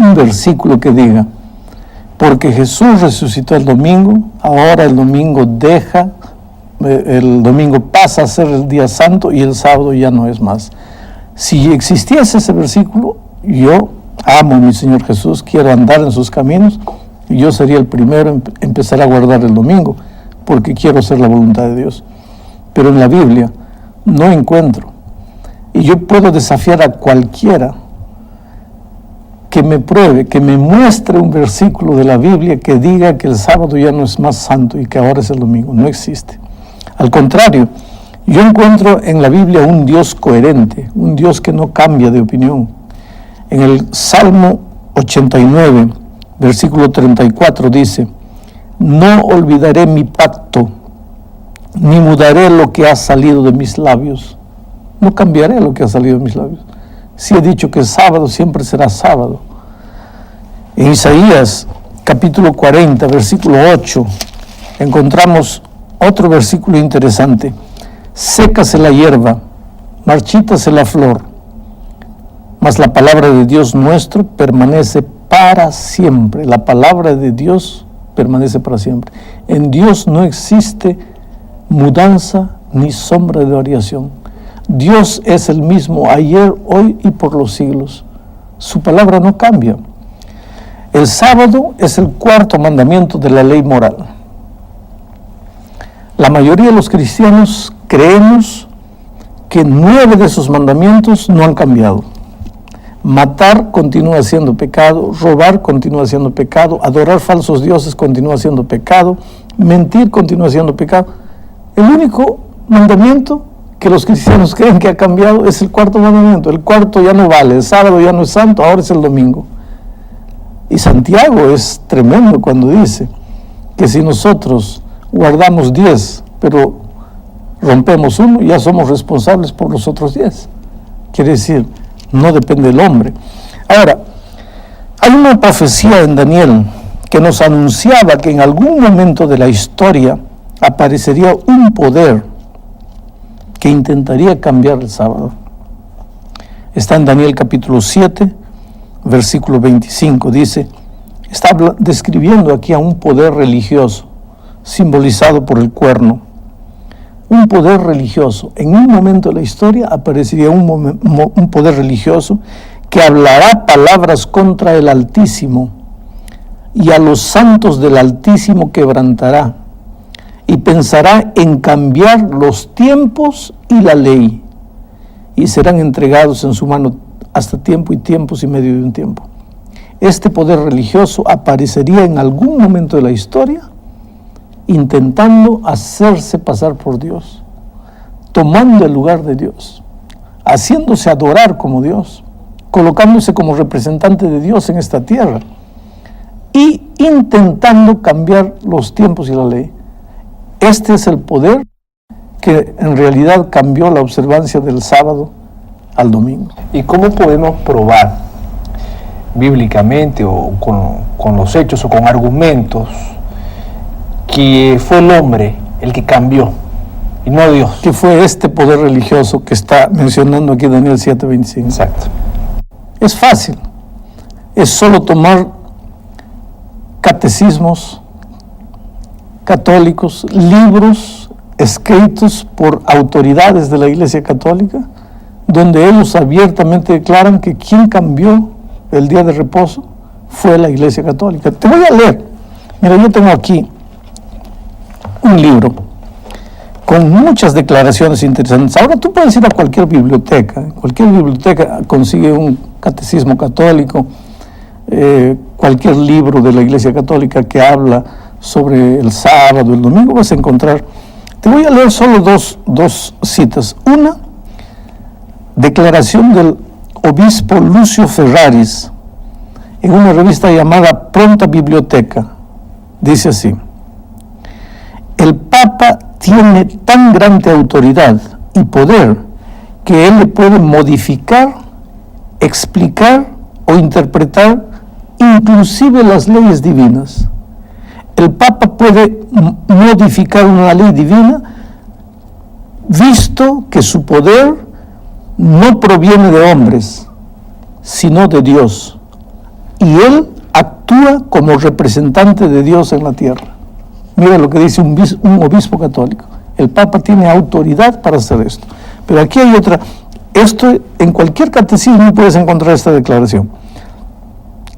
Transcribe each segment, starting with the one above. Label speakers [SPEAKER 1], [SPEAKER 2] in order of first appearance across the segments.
[SPEAKER 1] un versículo que diga, porque Jesús resucitó el domingo, ahora el domingo pasa a ser el día santo y el sábado ya no es más. Si existiese ese versículo, yo amo a mi Señor Jesús, quiero andar en sus caminos, y yo sería el primero en empezar a guardar el domingo, porque quiero hacer la voluntad de Dios. Pero en la Biblia no encuentro. Y yo puedo desafiar a cualquiera que me pruebe, que me muestre un versículo de la Biblia que diga que el sábado ya no es más santo y que ahora es el domingo. No existe. Al contrario, yo encuentro en la Biblia un Dios coherente, un Dios que no cambia de opinión. En el Salmo 89, versículo 34 dice, no olvidaré mi pacto, ni mudaré lo que ha salido de mis labios. No cambiaré lo que ha salido de mis labios. Si he dicho que es sábado, siempre será sábado. En Isaías, capítulo 40, versículo 8, encontramos otro versículo interesante. Sécase la hierba, marchítase la flor, mas la palabra de Dios nuestro permanece para siempre. La palabra de Dios permanece para siempre. En Dios no existe mudanza ni sombra de variación. Dios es el mismo ayer, hoy y por los siglos. Su palabra no cambia. El sábado es el cuarto mandamiento de la ley moral. La mayoría de los cristianos creemos que 9 de esos mandamientos no han cambiado. Matar continúa siendo pecado, robar continúa siendo pecado, adorar falsos dioses continúa siendo pecado, mentir continúa siendo pecado. El único mandamiento que los cristianos creen que ha cambiado es el cuarto mandamiento. El cuarto ya no vale, el sábado ya no es santo, ahora es el domingo. Y Santiago es tremendo cuando dice que si nosotros guardamos 10, pero rompemos uno, ya somos responsables por los otros 10. Quiere decir, no depende del hombre. Ahora, hay una profecía en Daniel que nos anunciaba que en algún momento de la historia aparecería un poder que intentaría cambiar el sábado. Está en Daniel capítulo 7, versículo 25. Dice, está describiendo aquí a un poder religioso, simbolizado por el cuerno. Un poder religioso. En un momento de la historia aparecería un poder religioso que hablará palabras contra el Altísimo y a los santos del Altísimo quebrantará y pensará en cambiar los tiempos y la ley y serán entregados en su mano hasta tiempo y tiempos y medio de un tiempo. Este poder religioso aparecería en algún momento de la historia intentando hacerse pasar por Dios, tomando el lugar de Dios, haciéndose adorar como Dios, colocándose como representante de Dios en esta tierra y intentando cambiar los tiempos y la ley. Este es el poder que en realidad cambió la observancia del sábado al domingo.
[SPEAKER 2] ¿Y cómo podemos probar bíblicamente o con los hechos o con argumentos que fue el hombre el que cambió y no Dios?
[SPEAKER 1] Que fue este poder religioso que está mencionando aquí Daniel 7:25.
[SPEAKER 2] Exacto.
[SPEAKER 1] Es fácil. Es solo tomar catecismos católicos, libros escritos por autoridades de la Iglesia Católica, donde ellos abiertamente declaran que quien cambió el día de reposo fue la Iglesia Católica. Te voy a leer. Mira, yo tengo aquí un libro con muchas declaraciones interesantes. Ahora tú puedes ir a cualquier biblioteca consigue un catecismo católico, cualquier libro de la Iglesia Católica que habla sobre el sábado, el domingo, vas a encontrar. Te voy a leer solo dos citas. Una declaración del obispo Lucio Ferraris en una revista llamada Pronta Biblioteca. Dice así: el Papa tiene tan grande autoridad y poder que él le puede modificar, explicar o interpretar inclusive las leyes divinas. El Papa puede modificar una ley divina visto que su poder no proviene de hombres, sino de Dios. y Él actúa como representante de Dios en la tierra. Mira lo que dice un obispo católico. El Papa tiene autoridad para hacer esto. Pero aquí hay otra. Esto, en cualquier catecismo puedes encontrar esta declaración.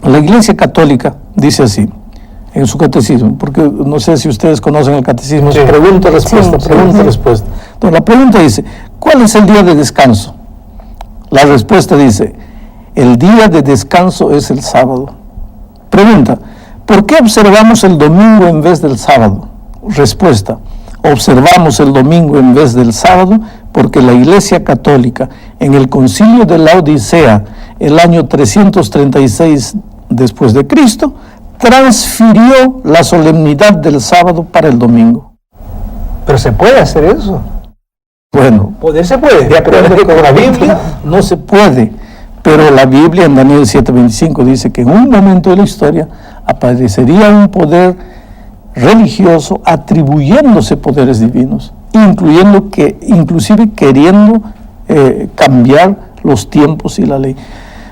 [SPEAKER 1] La Iglesia Católica dice así, en su catecismo, porque no sé si ustedes conocen el catecismo, sí. Pregunta-respuesta, pregunta-respuesta. Entonces la pregunta dice, ¿cuál es el día de descanso? La respuesta dice, el día de descanso es el sábado. Pregunta, ¿por qué observamos el domingo en vez del sábado? Respuesta, observamos el domingo en vez del sábado porque la Iglesia Católica en el Concilio de la Odisea, el año 336 después de Cristo, transfirió la solemnidad del sábado para el domingo.
[SPEAKER 2] ¿Pero se puede hacer eso?
[SPEAKER 1] Bueno,
[SPEAKER 2] ¿poder se puede? ¿De acuerdo con la Biblia?
[SPEAKER 1] No se puede, pero la Biblia en Daniel 7:25 dice que en un momento de la historia aparecería un poder religioso atribuyéndose poderes divinos, inclusive queriendo cambiar los tiempos y la ley.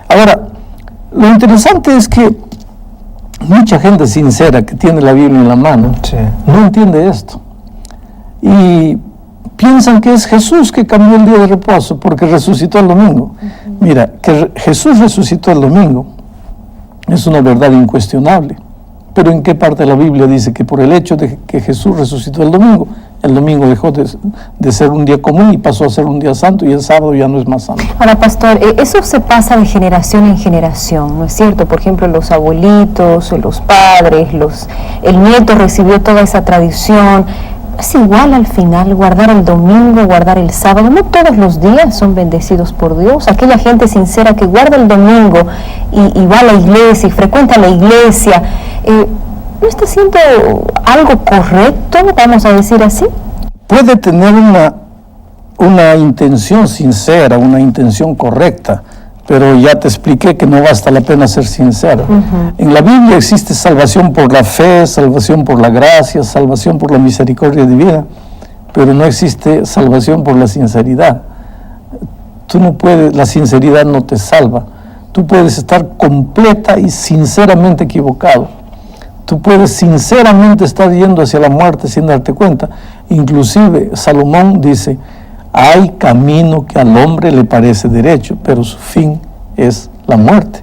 [SPEAKER 1] Ahora, lo interesante es que mucha gente sincera que tiene la Biblia en la mano no entiende esto y piensan que es Jesús que cambió el día de reposo porque resucitó el domingo. Mira, que Jesús resucitó el domingo es una verdad incuestionable, pero ¿en qué parte de la Biblia dice que por el hecho de que Jesús resucitó el domingo dejó de ser un día común y pasó a ser un día santo, y el sábado ya no es más santo?
[SPEAKER 3] Ahora, pastor, eso se pasa de generación en generación, ¿no es cierto? Por ejemplo, los abuelitos, los padres, el nieto recibió toda esa tradición. ¿Es igual al final guardar el domingo, guardar el sábado? No todos los días son bendecidos por Dios. Aquella gente sincera que guarda el domingo y va a la iglesia y frecuenta la iglesia, ¿no está haciendo algo correcto, vamos a decir así?
[SPEAKER 1] Puede tener una intención sincera, una intención correcta, pero ya te expliqué que no basta la pena ser sincero. En la Biblia existe salvación por la fe, salvación por la gracia, salvación por la misericordia divina, pero no existe salvación por la sinceridad. Tú no puedes, la sinceridad no te salva. Tú puedes estar completa y sinceramente equivocado. Tú puedes sinceramente estar yendo hacia la muerte sin darte cuenta. Inclusive Salomón dice, hay camino que al hombre le parece derecho, pero su fin es la muerte.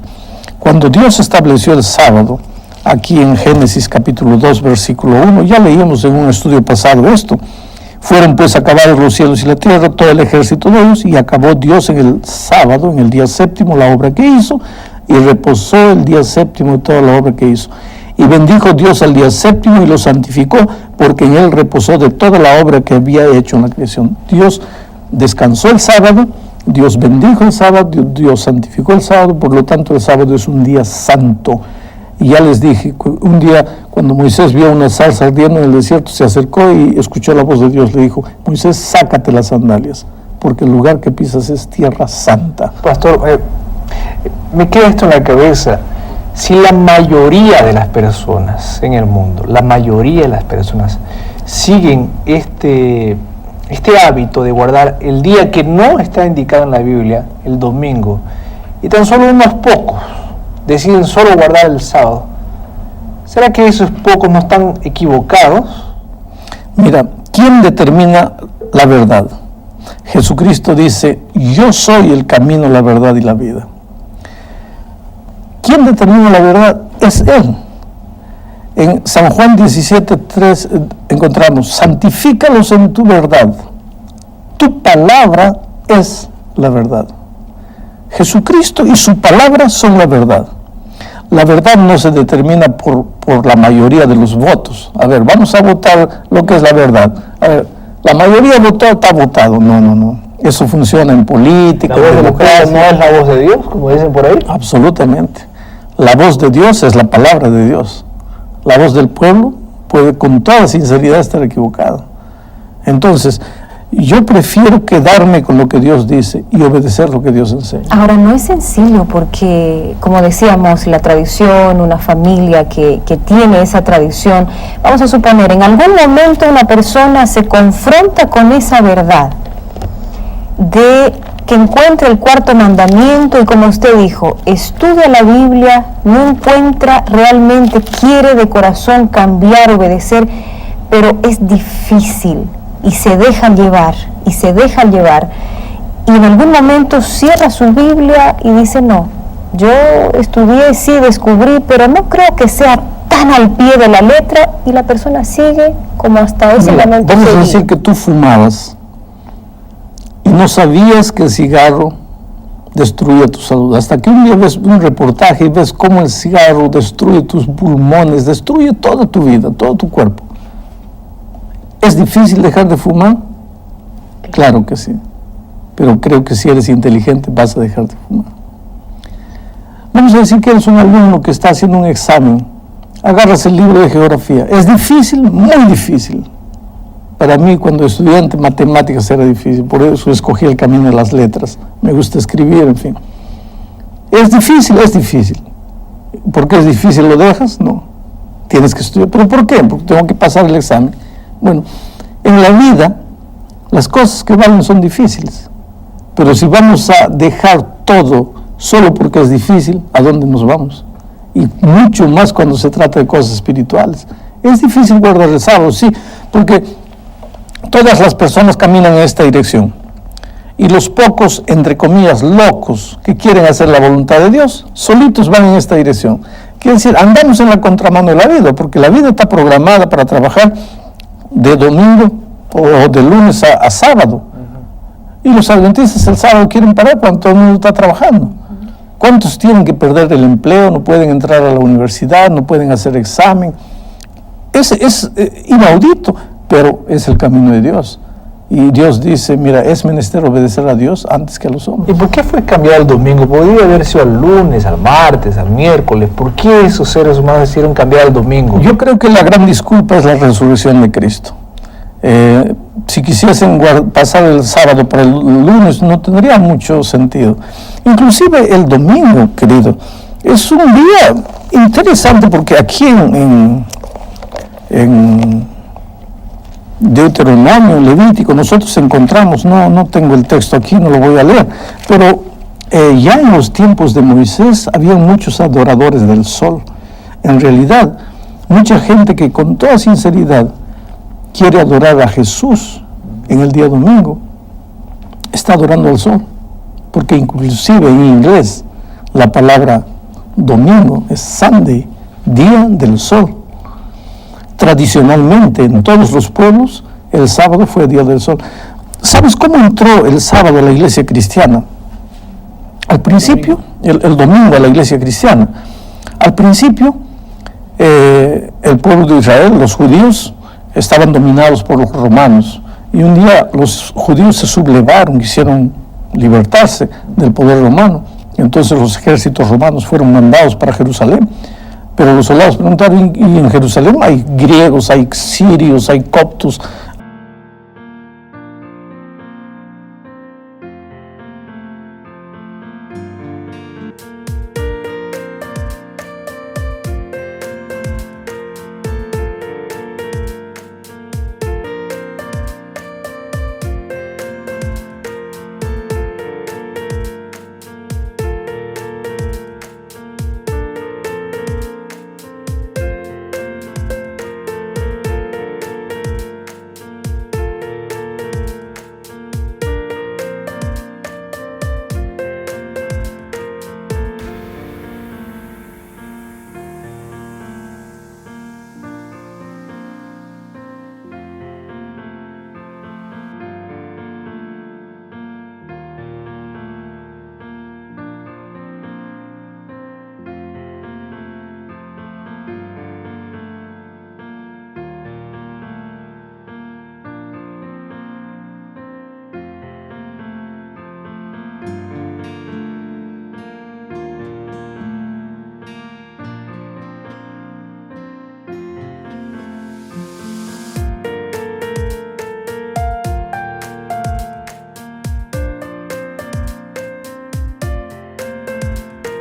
[SPEAKER 1] Cuando Dios estableció el sábado, aquí en Génesis capítulo 2, versículo 1, ya leímos en un estudio pasado esto, fueron pues acabados los cielos y la tierra, todo el ejército de ellos, y acabó Dios en el sábado, en el día séptimo, la obra que hizo, y reposó el día séptimo de toda la obra que hizo. Y bendijo Dios al día séptimo y lo santificó, porque en él reposó de toda la obra que había hecho en la creación. Dios descansó el sábado, Dios bendijo el sábado, Dios santificó el sábado, por lo tanto el sábado es un día santo. Y ya les dije, un día cuando Moisés vio una zarza ardiendo en el desierto, se acercó y escuchó la voz de Dios, le dijo, Moisés, sácate las sandalias, porque el lugar que pisas es tierra santa.
[SPEAKER 2] Pastor, me queda esto en la cabeza. Si la mayoría de las personas en el mundo, la mayoría de las personas siguen este hábito de guardar el día que no está indicado en la Biblia, el domingo, y tan solo unos pocos deciden solo guardar el sábado, ¿será que esos pocos no están equivocados?
[SPEAKER 1] Mira, ¿quién determina la verdad? Jesucristo dice, yo soy el camino, la verdad y la vida. ¿Quién determina la verdad? Es Él. En San Juan 17:3 encontramos, santifícalos en tu verdad. Tu palabra es la verdad. Jesucristo y su palabra son la verdad. La verdad no se determina por la mayoría de los votos. A ver, vamos a votar lo que es la verdad. A ver, la mayoría votó, está votado. No. Eso funciona en política.
[SPEAKER 2] ¿La voz de la mujer no es la voz de Dios, como dicen por ahí?
[SPEAKER 1] Absolutamente. La voz de Dios es la palabra de Dios. La voz del pueblo puede con toda sinceridad estar equivocada. Entonces, yo prefiero quedarme con lo que Dios dice y obedecer lo que Dios enseña.
[SPEAKER 3] Ahora, no es sencillo porque, como decíamos, la tradición, una familia que tiene esa tradición, vamos a suponer, en algún momento una persona se confronta con esa verdad de que encuentra el cuarto mandamiento y, como usted dijo, estudia la Biblia, no encuentra realmente, quiere de corazón cambiar, obedecer, pero es difícil y se dejan llevar, y en algún momento cierra su Biblia y dice, no, yo estudié, sí, descubrí, pero no creo que sea tan al pie de la letra, y la persona sigue como hasta ese momento.
[SPEAKER 1] Vamos a decir que tú fumabas y no sabías que el cigarro destruye tu salud, hasta que un día ves un reportaje y ves cómo el cigarro destruye tus pulmones, destruye toda tu vida, todo tu cuerpo. ¿Es difícil dejar de fumar? Claro que sí, pero creo que si eres inteligente vas a dejar de fumar. Vamos a decir que eres un alumno que está haciendo un examen, agarras el libro de geografía. ¿Es difícil? Muy difícil. Para mí, cuando estudiante, matemáticas era difícil, por eso escogí el camino de las letras. Me gusta escribir, en fin. ¿Es difícil? Es difícil. ¿Por qué es difícil? ¿Lo dejas? No. Tienes que estudiar. ¿Pero por qué? Porque tengo que pasar el examen. Bueno, en la vida, las cosas que valen son difíciles. Pero si vamos a dejar todo solo porque es difícil, ¿a dónde nos vamos? Y mucho más cuando se trata de cosas espirituales. Es difícil guardar el sábado, sí, porque todas las personas caminan en esta dirección. Y los pocos, entre comillas, locos que quieren hacer la voluntad de Dios, solitos van en esta dirección. Quiere decir, andamos en la contramano de la vida, porque la vida está programada para trabajar de domingo o de lunes a sábado. Y los adventistas el sábado quieren parar cuando todo el mundo está trabajando. ¿Cuántos tienen que perder el empleo? No pueden entrar a la universidad, no pueden hacer examen. Es inaudito, pero es el camino de Dios. Y Dios dice, mira, es menester obedecer a Dios antes que a los hombres.
[SPEAKER 2] ¿Y por qué fue cambiado el domingo? Podría haber sido al lunes, al martes, al miércoles. ¿Por qué esos seres humanos decidieron cambiar el domingo?
[SPEAKER 1] Yo creo que la gran disculpa es la resurrección de Cristo. Si quisiesen pasar el sábado para el lunes, no tendría mucho sentido. Inclusive el domingo, querido, es un día interesante porque aquí en Deuteronomio, Levítico, nosotros encontramos, no tengo el texto aquí, no lo voy a leer, pero ya en los tiempos de Moisés había muchos adoradores del sol. En realidad, mucha gente que con toda sinceridad quiere adorar a Jesús en el día domingo, está adorando al sol, porque inclusive en inglés la palabra domingo es Sunday, día del sol. Tradicionalmente en todos los pueblos el sábado fue día del sol. ¿Sabes cómo entró el sábado a la iglesia cristiana? Al principio, el domingo a la iglesia cristiana, al principio el pueblo de Israel, los judíos, estaban dominados por los romanos, y un día los judíos se sublevaron, quisieron libertarse del poder romano. Entonces los ejércitos romanos fueron mandados para Jerusalén, pero los soldados preguntaron, ¿y en Jerusalén hay griegos, hay sirios, hay coptos?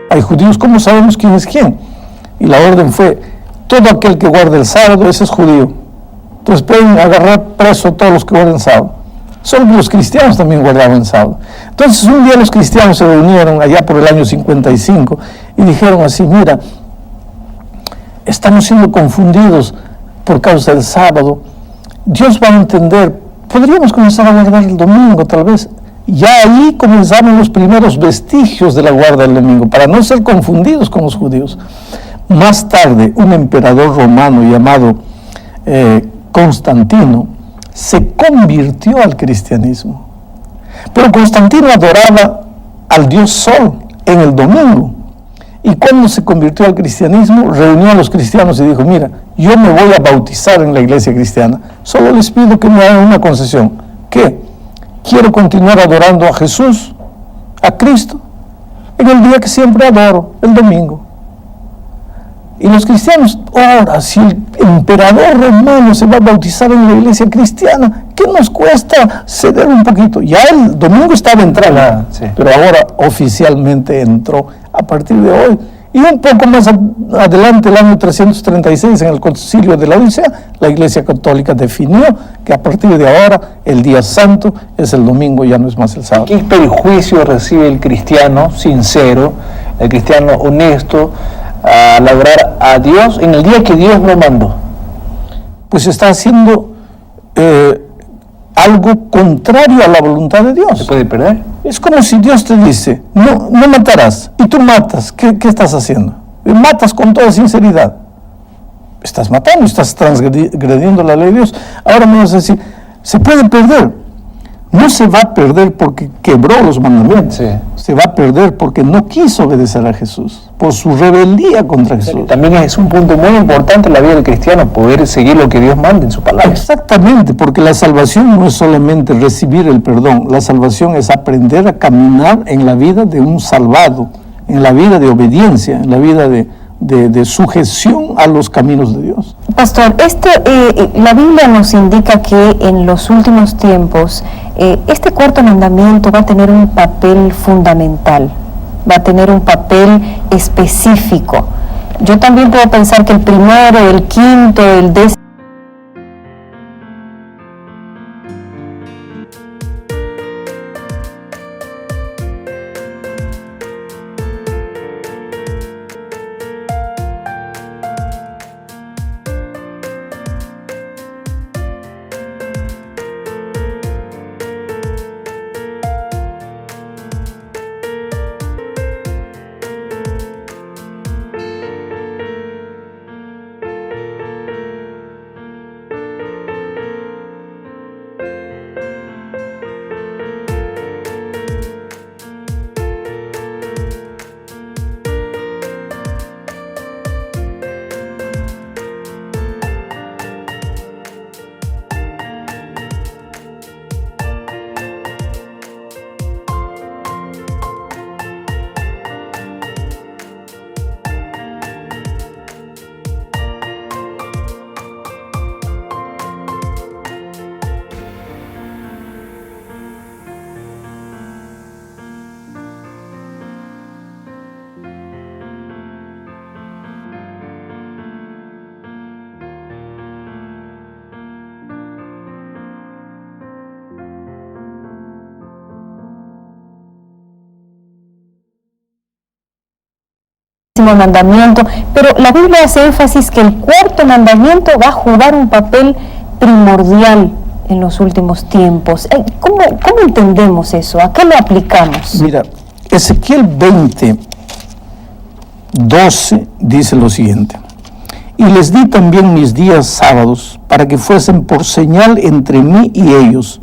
[SPEAKER 1] Hay judíos, ¿cómo sabemos quién es quién? Y la orden fue, todo aquel que guarde el sábado, ese es judío. Entonces pueden agarrar preso a todos los que guarden sábado. Solo que los cristianos también guardaban el sábado. Entonces un día los cristianos se reunieron allá por el año 55 y dijeron así: mira, estamos siendo confundidos por causa del sábado. Dios va a entender, podríamos comenzar a guardar el domingo tal vez. Ya ahí comenzaron los primeros vestigios de la guarda del domingo, para no ser confundidos con los judíos. Más tarde, un emperador romano llamado Constantino se convirtió al cristianismo. Pero Constantino adoraba al dios Sol en el domingo. Y cuando se convirtió al cristianismo, reunió a los cristianos y dijo: mira, yo me voy a bautizar en la iglesia cristiana. Solo les pido que me hagan una concesión. ¿Qué? Quiero continuar adorando a Jesús, a Cristo, en el día que siempre adoro, el domingo. Y los cristianos, ahora, si el emperador romano se va a bautizar en la iglesia cristiana, ¿qué nos cuesta ceder un poquito? Ya el domingo estaba entrado, sí, pero ahora oficialmente entró a partir de hoy. Y un poco más adelante, el año 336, en el Concilio de la Odisea, la Iglesia Católica definió que a partir de ahora el día santo es el domingo, ya no es más el sábado.
[SPEAKER 2] ¿Qué perjuicio recibe el cristiano sincero, el cristiano honesto, al adorar a Dios en el día que Dios lo mandó?
[SPEAKER 1] Pues está haciendo algo contrario a la voluntad de Dios.
[SPEAKER 2] ¿Se puede perder?
[SPEAKER 1] Es como si Dios te dice: no matarás, y tú matas. ¿Qué estás haciendo? Matas con toda sinceridad. Estás matando, estás transgrediendo la ley de Dios. Ahora me vas a decir: se puede perder. No se va a perder porque quebró los mandamientos. Sí. Se va a perder porque no quiso obedecer a Jesús, por su rebeldía contra Jesús.
[SPEAKER 2] También es un punto muy importante en la vida del cristiano, poder seguir lo que Dios manda en su palabra.
[SPEAKER 1] Exactamente, porque la salvación no es solamente recibir el perdón, la salvación es aprender a caminar en la vida de un salvado, en la vida de obediencia, en la vida de sujeción a los caminos de Dios.
[SPEAKER 3] Pastor, la Biblia nos indica que en los últimos tiempos este cuarto mandamiento va a tener un papel fundamental, va a tener un papel específico. Yo también puedo pensar que el primero, el quinto, el décimo mandamiento, pero la Biblia hace énfasis que el cuarto mandamiento va a jugar un papel primordial en los últimos tiempos. ¿Cómo entendemos eso? ¿A qué lo aplicamos?
[SPEAKER 1] Mira, Ezequiel 20:12 dice lo siguiente: y les di también mis días sábados para que fuesen por señal entre mí y ellos,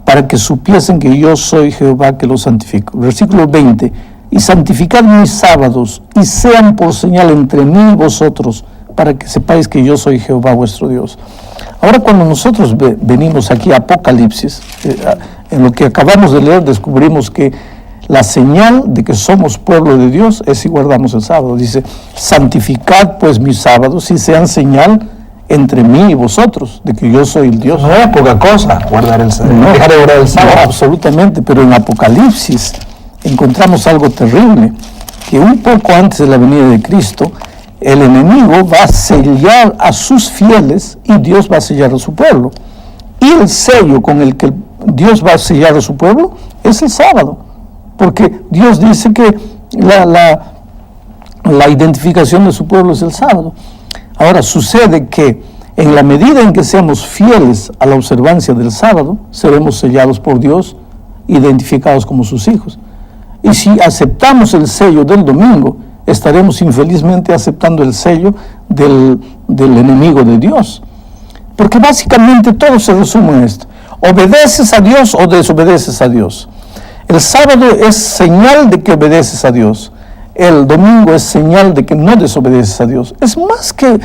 [SPEAKER 1] para que supiesen que yo soy Jehová que los santifico. Versículo 20: y santificad mis sábados, y sean por señal entre mí y vosotros, para que sepáis que yo soy Jehová vuestro Dios. Ahora, cuando nosotros venimos aquí a Apocalipsis, en lo que acabamos de leer, descubrimos que la señal de que somos pueblo de Dios es si guardamos el sábado. Dice: santificad pues mis sábados, y sean señal entre mí y vosotros, de que yo soy el Dios.
[SPEAKER 2] No es poca cosa guardar el sábado.
[SPEAKER 1] No, dejar de guardar el sábado. No, absolutamente, pero en Apocalipsis encontramos algo terrible, que un poco antes de la venida de Cristo, el enemigo va a sellar a sus fieles y Dios va a sellar a su pueblo. Y el sello con el que Dios va a sellar a su pueblo es el sábado, porque Dios dice que la identificación de su pueblo es el sábado. Ahora, sucede que en la medida en que seamos fieles a la observancia del sábado, seremos sellados por Dios, identificados como sus hijos. Y si aceptamos el sello del domingo, estaremos infelizmente aceptando el sello del enemigo de Dios. Porque básicamente todo se resume en esto: obedeces a Dios o desobedeces a Dios. El sábado es señal de que obedeces a Dios. El domingo es señal de que no desobedeces a Dios. Es más que